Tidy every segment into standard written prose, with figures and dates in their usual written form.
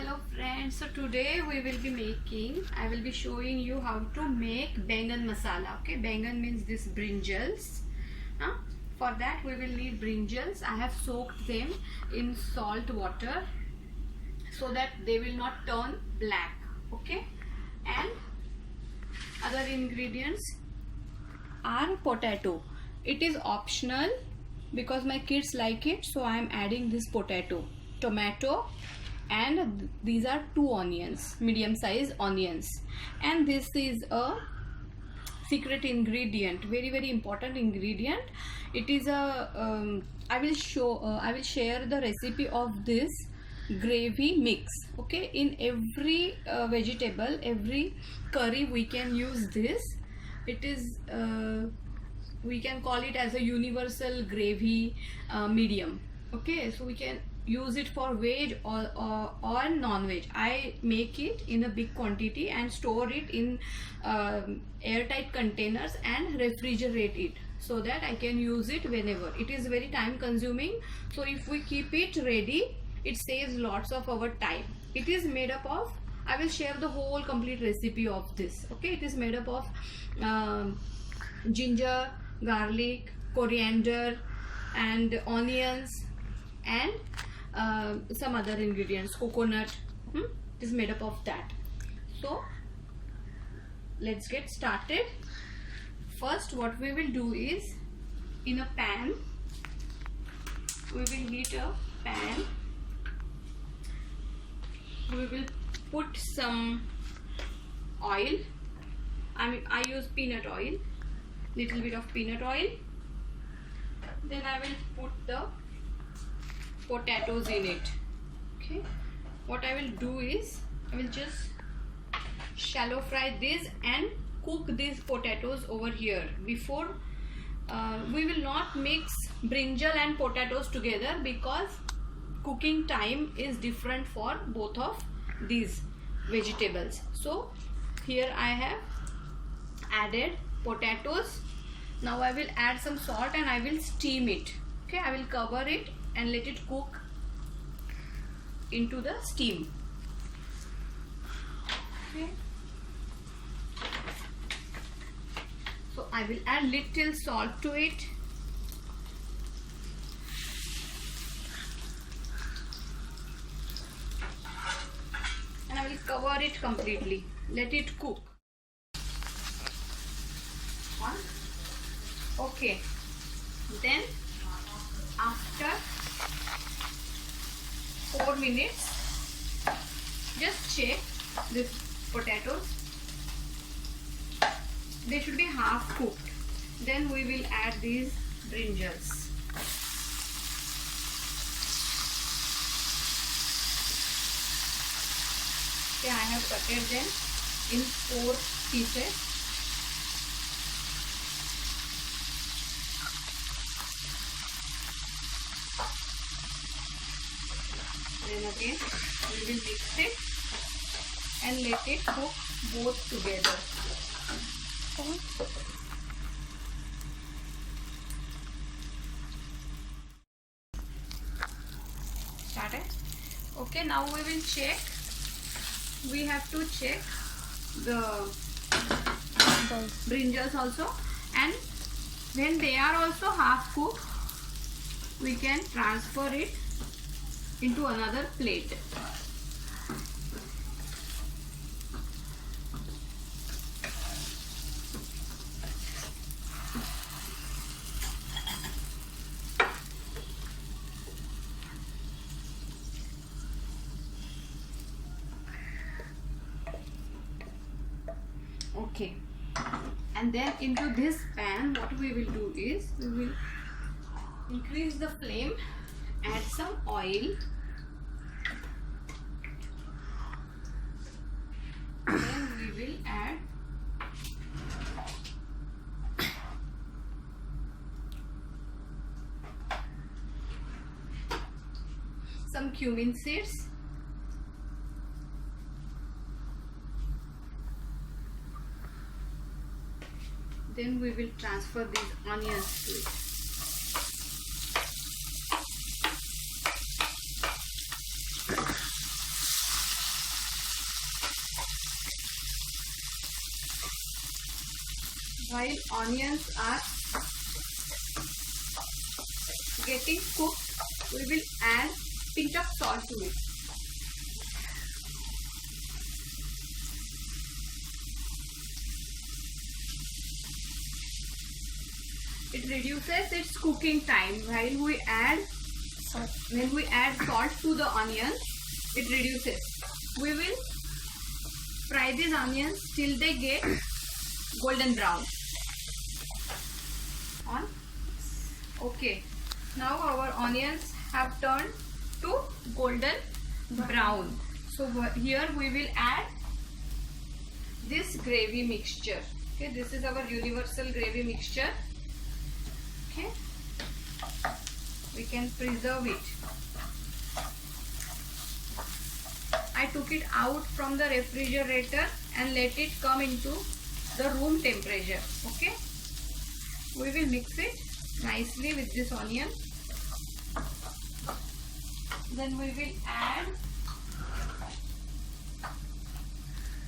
Hello friends, so today I will be showing you how to make bangan masala. Okay, bangan means this brinjals. For that we will need brinjals. I have soaked them in salt water so that they will not turn black. Okay, and other ingredients are potato. It is optional because my kids like it, so I am adding this potato, tomato, and these are 2 onions, medium size onions, and this is a secret ingredient, very important ingredient. It is a I will share the recipe of this gravy mix. Okay, in every vegetable, every curry we can use this. It is we can call it as a universal gravy medium. Okay, so we can use it for veg or non-veg. I make it in a big quantity and store it in airtight containers and refrigerate it so that I can use it whenever. It is very time consuming, so if we keep it ready, it saves lots of our time. It is made up of, I will share the whole complete recipe of this. Okay, it is made up of ginger, garlic, coriander, and onions, and some other ingredients, coconut. It is made up of that. So let's get started. First, what we will do is, in a pan, we will heat a pan. We will put some oil. I use peanut oil, little bit of peanut oil. Then I will put the potatoes in it. Okay, what I will do is, I will just shallow fry this and cook these potatoes over here. Before we will not mix brinjal and potatoes together because cooking time is different for both of these vegetables. So here I have added potatoes. Now I will add some salt and I will steam it. Okay, I will cover it and let it cook into the steam. Okay, so I will add little salt to it. And I will cover it completely. Let it cook. Okay, then after 4 minutes, just check the potatoes. They should be half cooked. Then we will add these brinjals. Okay, I have cutted them in 4 pieces. Then again we will mix it and let it cook both together. Started. Okay, now we will check. We have to check the brinjals also, and when they are also half cooked, we can transfer it into another plate. Okay, and then into this pan, what we will do is, we will increase the flame, add some oil, then we will add some cumin seeds, then we will transfer these onions to it. while onions are getting cooked, we will add pinch of salt to it. It reduces its cooking time. While we add salt to the onion, it reduces. We will fry these onions till they get golden brown. On. Okay. Now our onions have turned to golden brown. So here we will add this gravy mixture. Okay, this is our universal gravy mixture. Okay, we can preserve it. I took it out from the refrigerator and let it come into the room temperature. Okay, we will mix it nicely with this onion. Then we will add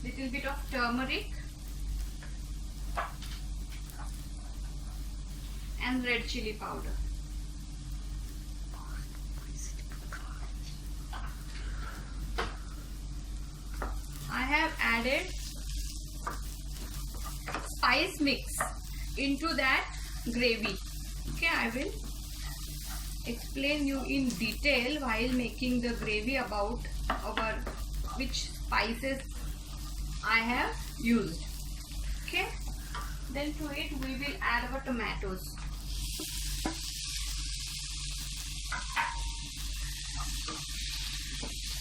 little bit of turmeric and red chili powder. I have added spice mix into that gravy. Okay, I will explain you in detail while making the gravy about which spices I have used. Okay, then to it we will add our tomatoes.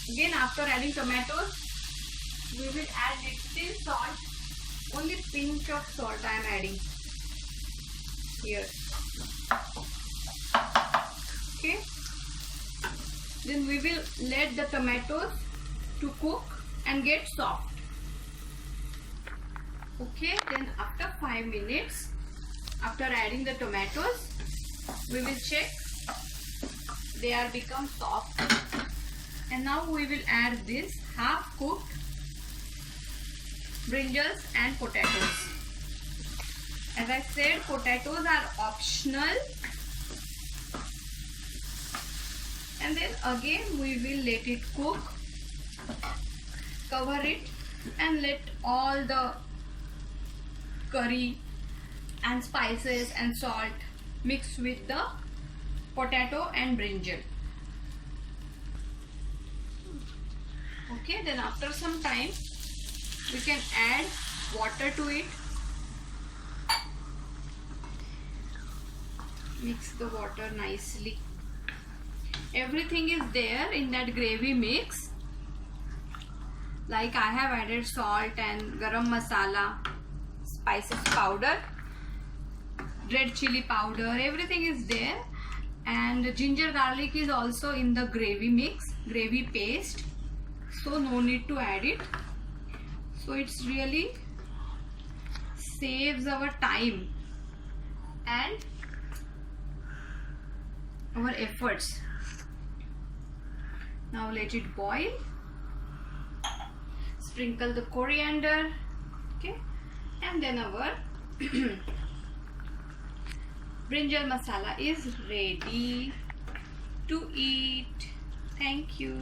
Again, after adding tomatoes, we will add little salt. Only pinch of salt I am adding here. Okay. Then we will let the tomatoes to cook and get soft. Okay. Then after 5 minutes, after adding the tomatoes, we will check they are become soft. And now we will add this half cooked brinjals and potatoes. As I said, potatoes are optional. And then again we will let it cook, cover it and let all the curry and spices and salt mix with the potato and brinjal. Okay, then after some time we can add water to it. Mix the water nicely. Everything is there in that gravy mix. Like I have added salt and garam masala, spices powder, red chili powder, everything is there. And ginger garlic is also in the gravy mix, gravy paste. So no need to add it. So it's really saves our time and our efforts. Now let it boil. Sprinkle the coriander. Okay, and then our brinjal masala is ready to eat. Thank you.